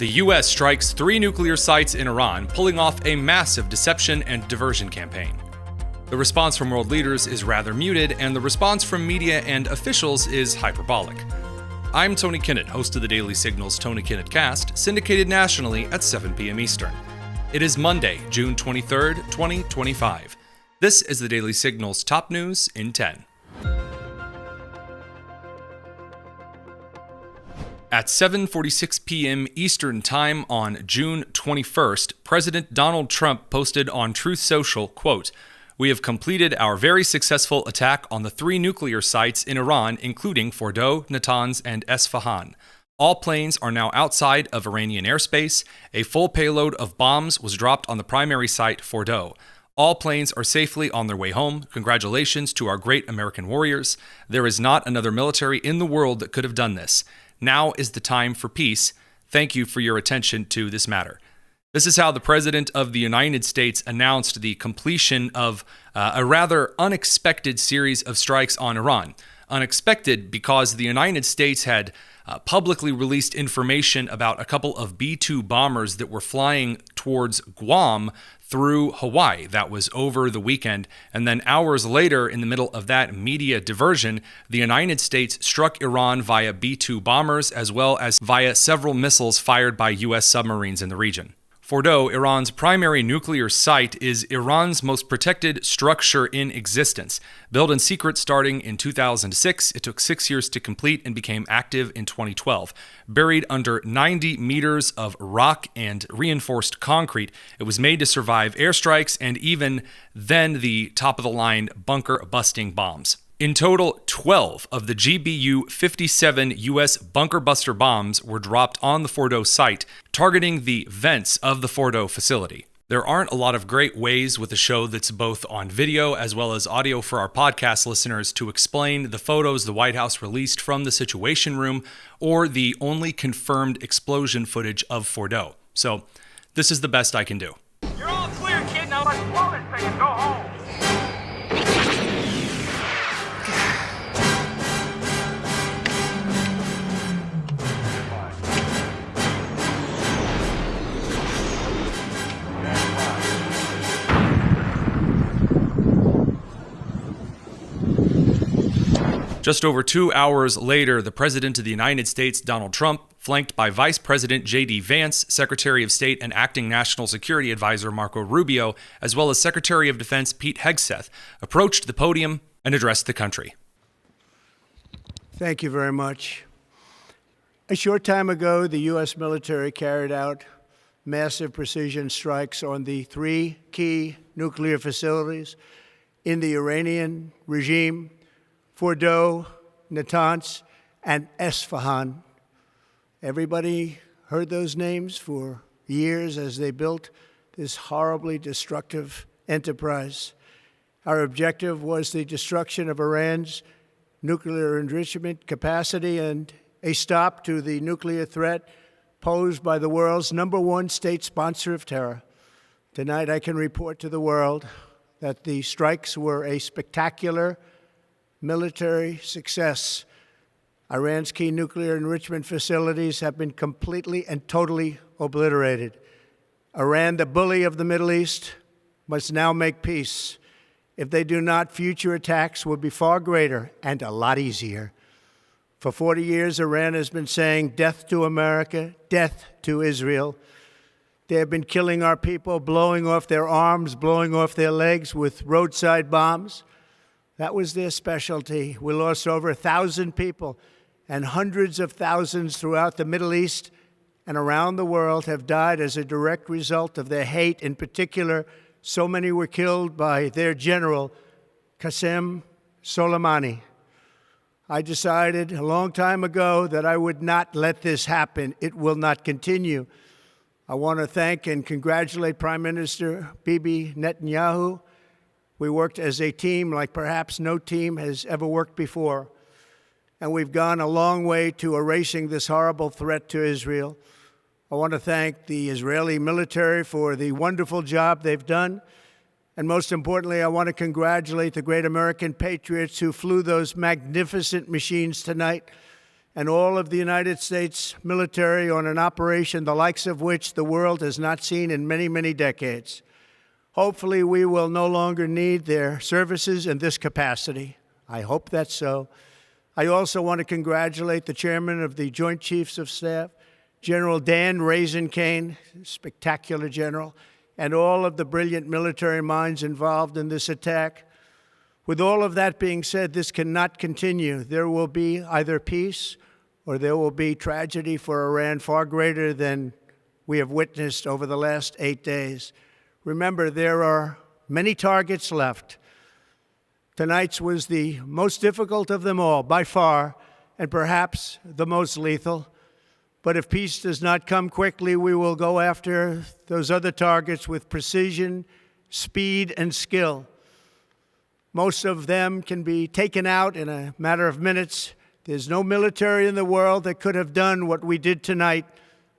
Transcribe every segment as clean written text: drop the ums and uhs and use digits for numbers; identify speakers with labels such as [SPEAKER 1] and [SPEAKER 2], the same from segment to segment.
[SPEAKER 1] The U.S. strikes 3 nuclear sites in Iran, pulling off a massive deception and diversion campaign. The response from world leaders is rather muted, and the response from media and officials is hyperbolic. I'm Tony Kinnett, host of the Daily Signal's Tony Kinnett Cast, syndicated nationally at 7 p.m. Eastern. It is Monday, June 23rd, 2025. This is the Daily Signal's top news in 10. At 7:46 p.m. Eastern Time on June 21st, President Donald Trump posted on Truth Social, quote, "We have completed our very successful attack on the 3 nuclear sites in Iran, including Fordow, Natanz, and Esfahan. All planes are now outside of Iranian airspace. A full payload of bombs was dropped on the primary site, Fordow. All planes are safely on their way home. Congratulations to our great American warriors. There is not another military in the world that could have done this. Now is the time for peace. Thank you for your attention to this matter." This is how the President of the United States announced the completion of a rather unexpected series of strikes on Iran. Unexpected because the United States had publicly released information about a couple of B-2 bombers that were flying towards Guam through Hawaii. That was over the weekend. And then hours later, in the middle of that media diversion, the United States struck Iran via B-2 bombers as well as via several missiles fired by U.S. submarines in the region. Fordow, Iran's primary nuclear site, is Iran's most protected structure in existence. Built in secret starting in 2006, it took 6 years to complete and became active in 2012. Buried under 90 meters of rock and reinforced concrete, it was made to survive airstrikes and even then the top-of-the-line bunker-busting bombs. In total, 12 of the GBU-57 U.S. bunker buster bombs were dropped on the Fordow site, targeting the vents of the Fordow facility. There aren't a lot of great ways with a show that's both on video as well as audio for our podcast listeners to explain the photos the White House released from the Situation Room or the only confirmed explosion footage of Fordow. So, this is the best I can do.
[SPEAKER 2] You're all clear, kid. Now let's blow this thing and go home.
[SPEAKER 1] Just over 2 hours later, the President of the United States, Donald Trump, flanked by Vice President J.D. Vance, Secretary of State and Acting National Security Advisor Marco Rubio, as well as Secretary of Defense Pete Hegseth, approached the podium and addressed the country.
[SPEAKER 3] Thank you very much. A short time ago, the U.S. military carried out massive precision strikes on the 3 key nuclear facilities in the Iranian regime: Fordow, Natanz, and Esfahan. Everybody heard those names for years as they built this horribly destructive enterprise. Our objective was the destruction of Iran's nuclear enrichment capacity and a stop to the nuclear threat posed by the world's #1 state sponsor of terror. Tonight, I can report to the world that the strikes were a spectacular military success. Iran's key nuclear enrichment facilities have been completely and totally obliterated. Iran, the bully of the Middle East, must now make peace. If they do not, future attacks will be far greater and a lot easier. For 40 years, Iran has been saying death to America, death to Israel. They have been killing our people, blowing off their arms, blowing off their legs with roadside bombs. That was their specialty. We lost over 1,000 people, and hundreds of thousands throughout the Middle East and around the world have died as a direct result of their hate. In particular, so many were killed by their general, Qasem Soleimani. I decided a long time ago that I would not let this happen. It will not continue. I want to thank and congratulate Prime Minister Bibi Netanyahu. We worked as a team like perhaps no team has ever worked before. And we've gone a long way to erasing this horrible threat to Israel. I want to thank the Israeli military for the wonderful job they've done. And most importantly, I want to congratulate the great American patriots who flew those magnificent machines tonight and all of the United States military on an operation the likes of which the world has not seen in many, many decades. Hopefully, we will no longer need their services in this capacity. I hope that's so. I also want to congratulate the chairman of the Joint Chiefs of Staff, General Dan Raisin Kane, spectacular general, and all of the brilliant military minds involved in this attack. With all of that being said, this cannot continue. There will be either peace or there will be tragedy for Iran far greater than we have witnessed over the last 8 days. Remember, there are many targets left. Tonight's was the most difficult of them all, by far, and perhaps the most lethal. But if peace does not come quickly, we will go after those other targets with precision, speed, and skill. Most of them can be taken out in a matter of minutes. There's no military in the world that could have done what we did tonight,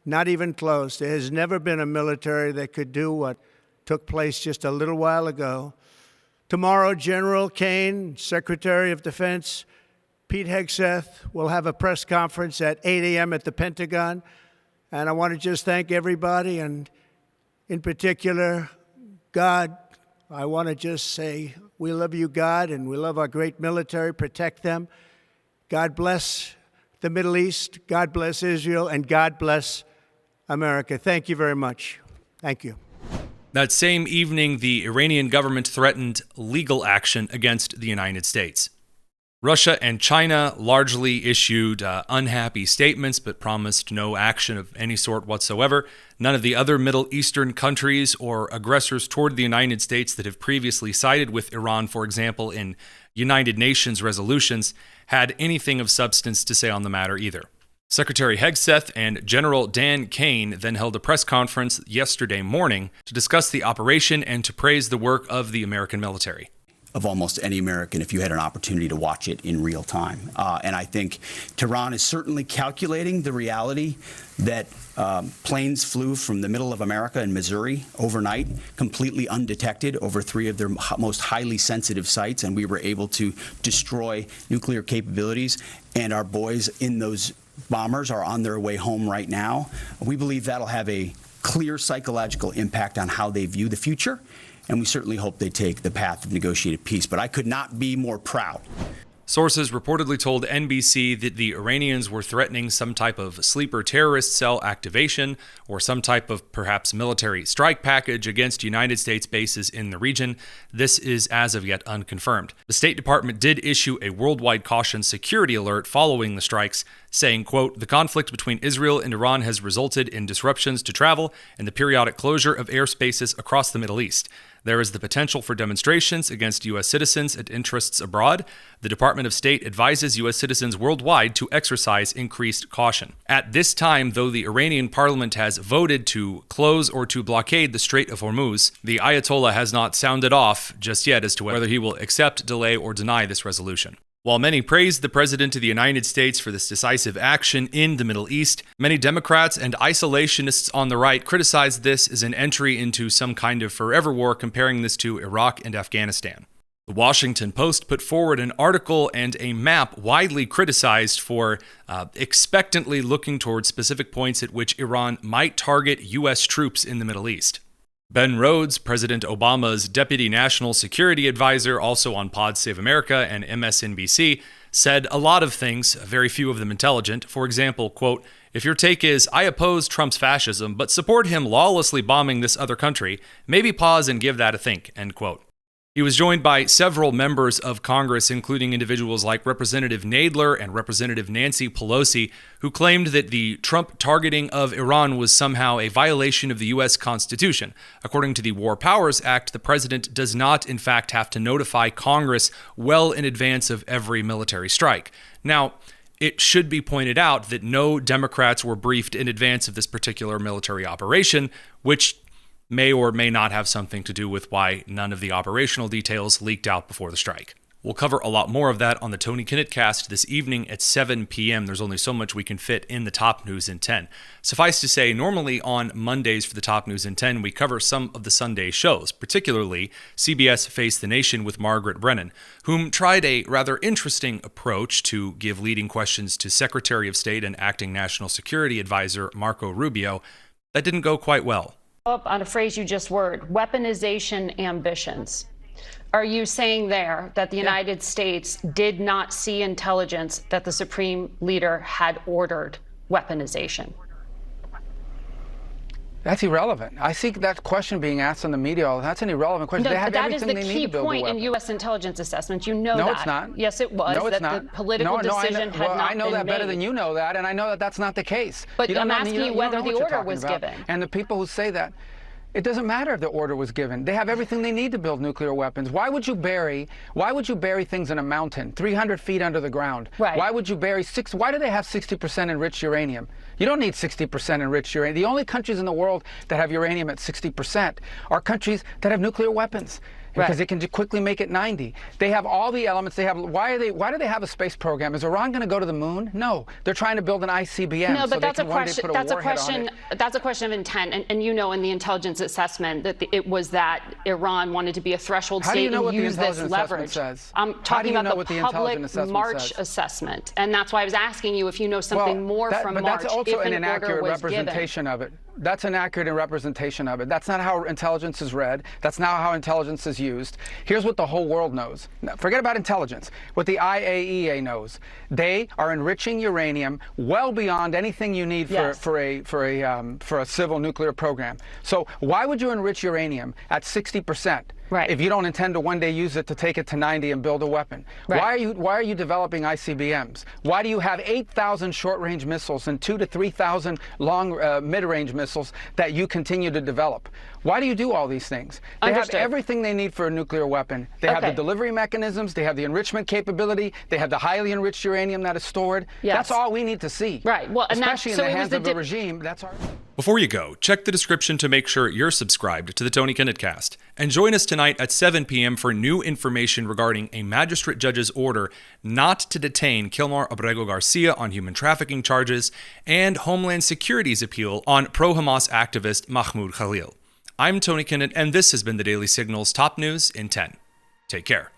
[SPEAKER 3] not even close. There has never been a military that could do what took place just a little while ago. Tomorrow, General Kane, Secretary of Defense, Pete Hegseth will have a press conference at 8 a.m. at the Pentagon. And I want to just thank everybody, and in particular, God. I want to just say, we love you, God, and we love our great military. Protect them. God bless the Middle East. God bless Israel. And God bless America. Thank you very much. Thank you.
[SPEAKER 1] That same evening, the Iranian government threatened legal action against the United States. Russia and China largely issued unhappy statements but promised no action of any sort whatsoever. None of the other Middle Eastern countries or aggressors toward the United States that have previously sided with Iran, for example, in United Nations resolutions, had anything of substance to say on the matter either. Secretary Hegseth and General Dan Kane then held a press conference yesterday morning to discuss the operation and to praise the work of the American military.
[SPEAKER 4] Of almost any American if you had an opportunity to watch it in real time. And I think Tehran is certainly calculating the reality that planes flew from the middle of America and Missouri overnight, completely undetected over 3 of their most highly sensitive sites, and we were able to destroy nuclear capabilities. And our boys in those bombers are on their way home right now. We believe that'll have a clear psychological impact on how they view the future. And we certainly hope they take the path of negotiated peace. But I could not be more proud.
[SPEAKER 1] Sources reportedly told NBC that the Iranians were threatening some type of sleeper terrorist cell activation or some type of perhaps military strike package against United States bases in the region. This is as of yet unconfirmed. The State Department did issue a worldwide caution security alert following the strikes, saying, quote, "The conflict between Israel and Iran has resulted in disruptions to travel and the periodic closure of airspaces across the Middle East. There is the potential for demonstrations against U.S. citizens and interests abroad. The Department of State advises U.S. citizens worldwide to exercise increased caution." At this time, though the Iranian parliament has voted to close or to blockade the Strait of Hormuz, the Ayatollah has not sounded off just yet as to whether he will accept, delay, or deny this resolution. While many praised the President of the United States for this decisive action in the Middle East, many Democrats and isolationists on the right criticized this as an entry into some kind of forever war, comparing this to Iraq and Afghanistan. The Washington Post put forward an article and a map widely criticized for expectantly looking towards specific points at which Iran might target U.S. troops in the Middle East. Ben Rhodes, President Obama's Deputy National Security Advisor, also on Pod Save America and MSNBC, said a lot of things, very few of them intelligent. For example, quote, "If your take is, I oppose Trump's fascism, but support him lawlessly bombing this other country, maybe pause and give that a think," end quote. He was joined by several members of Congress, including individuals like Representative Nadler and Representative Nancy Pelosi, who claimed that the Trump targeting of Iran was somehow a violation of the U.S. Constitution. According to the War Powers Act, the president does not, in fact, have to notify Congress well in advance of every military strike. Now, it should be pointed out that no Democrats were briefed in advance of this particular military operation, which may or may not have something to do with why none of the operational details leaked out before the strike. We'll cover a lot more of that on the Tony Kinnett cast this evening at 7 p.m. There's only so much we can fit in the top news in 10. Suffice to say, normally on Mondays for the top news in 10, we cover some of the Sunday shows, particularly CBS Face the Nation with Margaret Brennan, whom tried a rather interesting approach to give leading questions to Secretary of State and Acting National Security Advisor Marco Rubio. That didn't go quite well.
[SPEAKER 5] Up on a phrase you just word, weaponization ambitions. Are you saying there that the United States did not see intelligence that the Supreme Leader had ordered weaponization?
[SPEAKER 6] That's irrelevant. I see that question being asked in the media. That's an irrelevant question.
[SPEAKER 5] No,
[SPEAKER 6] they have
[SPEAKER 5] that is
[SPEAKER 6] everything
[SPEAKER 5] the
[SPEAKER 6] they need
[SPEAKER 5] key
[SPEAKER 6] to build
[SPEAKER 5] point
[SPEAKER 6] a weapon.
[SPEAKER 5] in U.S. intelligence assessments. You know
[SPEAKER 6] no,
[SPEAKER 5] that.
[SPEAKER 6] No, it's not.
[SPEAKER 5] Yes, it was.
[SPEAKER 6] No, it's
[SPEAKER 5] that
[SPEAKER 6] not.
[SPEAKER 5] The political decision had not been made.
[SPEAKER 6] I know that better than you know that, and I know that that's not the case.
[SPEAKER 5] But I'm asking you whether the order was given.
[SPEAKER 6] And the people who say that, it doesn't matter if the order was given. They have everything they need to build nuclear weapons. Why would you bury things in a mountain, 300 feet under the ground?
[SPEAKER 5] Right.
[SPEAKER 6] Why would you bury why do they have 60% enriched uranium? You don't need 60% enriched uranium. The only countries in the world that have uranium at 60% are countries that have nuclear weapons. Because they can quickly make it 90. They have all the elements. They have. Why do they have a space program? Is Iran going to go to the moon? No, they're trying to build an ICBM.
[SPEAKER 5] No, but
[SPEAKER 6] so
[SPEAKER 5] that's
[SPEAKER 6] they
[SPEAKER 5] a
[SPEAKER 6] can one day
[SPEAKER 5] question.
[SPEAKER 6] put a
[SPEAKER 5] That's a
[SPEAKER 6] warhead on
[SPEAKER 5] question.
[SPEAKER 6] it.
[SPEAKER 5] That's a question of intent, and you know in the intelligence assessment that it was that Iran wanted to be a threshold
[SPEAKER 6] How do you
[SPEAKER 5] state
[SPEAKER 6] know
[SPEAKER 5] and
[SPEAKER 6] what the
[SPEAKER 5] use this
[SPEAKER 6] intelligence
[SPEAKER 5] leverage.
[SPEAKER 6] assessment says?
[SPEAKER 5] I'm talking about
[SPEAKER 6] what
[SPEAKER 5] the
[SPEAKER 6] the
[SPEAKER 5] public
[SPEAKER 6] intelligence assessment
[SPEAKER 5] March
[SPEAKER 6] says?
[SPEAKER 5] assessment, and that's why I was asking you if you know something more from
[SPEAKER 6] but
[SPEAKER 5] March.
[SPEAKER 6] That's also
[SPEAKER 5] if
[SPEAKER 6] an
[SPEAKER 5] an
[SPEAKER 6] inaccurate
[SPEAKER 5] order was
[SPEAKER 6] representation
[SPEAKER 5] given.
[SPEAKER 6] of it. That's an accurate representation of it. That's not how intelligence is read. That's not how intelligence is used. Here's what the whole world knows. Now, forget about intelligence. What the IAEA knows. They are enriching uranium well beyond anything you need for a civil nuclear program. So why would you enrich uranium at 60%?
[SPEAKER 5] Right.
[SPEAKER 6] If you don't intend to one day use it to take it to 90 and build a weapon.
[SPEAKER 5] Right.
[SPEAKER 6] Why are you developing ICBMs? Why do you have 8,000 short-range missiles and 2,000 to 3,000 long mid-range missiles that you continue to develop? Why do you do all these things? They
[SPEAKER 5] Understood.
[SPEAKER 6] have everything they need for a nuclear weapon. They have the delivery mechanisms, they have the enrichment capability, they have the highly enriched uranium that is stored.
[SPEAKER 5] Yes.
[SPEAKER 6] That's all we need to see.
[SPEAKER 5] Right. Well, and
[SPEAKER 6] especially
[SPEAKER 5] so
[SPEAKER 6] in the
[SPEAKER 5] it was
[SPEAKER 6] hands
[SPEAKER 5] the
[SPEAKER 6] of a regime. That's our.
[SPEAKER 1] Before you go, check the description to make sure you're subscribed to the Tony Kinnett cast. And join us tonight at 7 p.m. for new information regarding a magistrate judge's order not to detain Kilmar Abrego Garcia on human trafficking charges and Homeland Security's appeal on pro-Hamas activist Mahmoud Khalil. I'm Tony Kinnett, and this has been the Daily Signal's Top News in 10. Take care.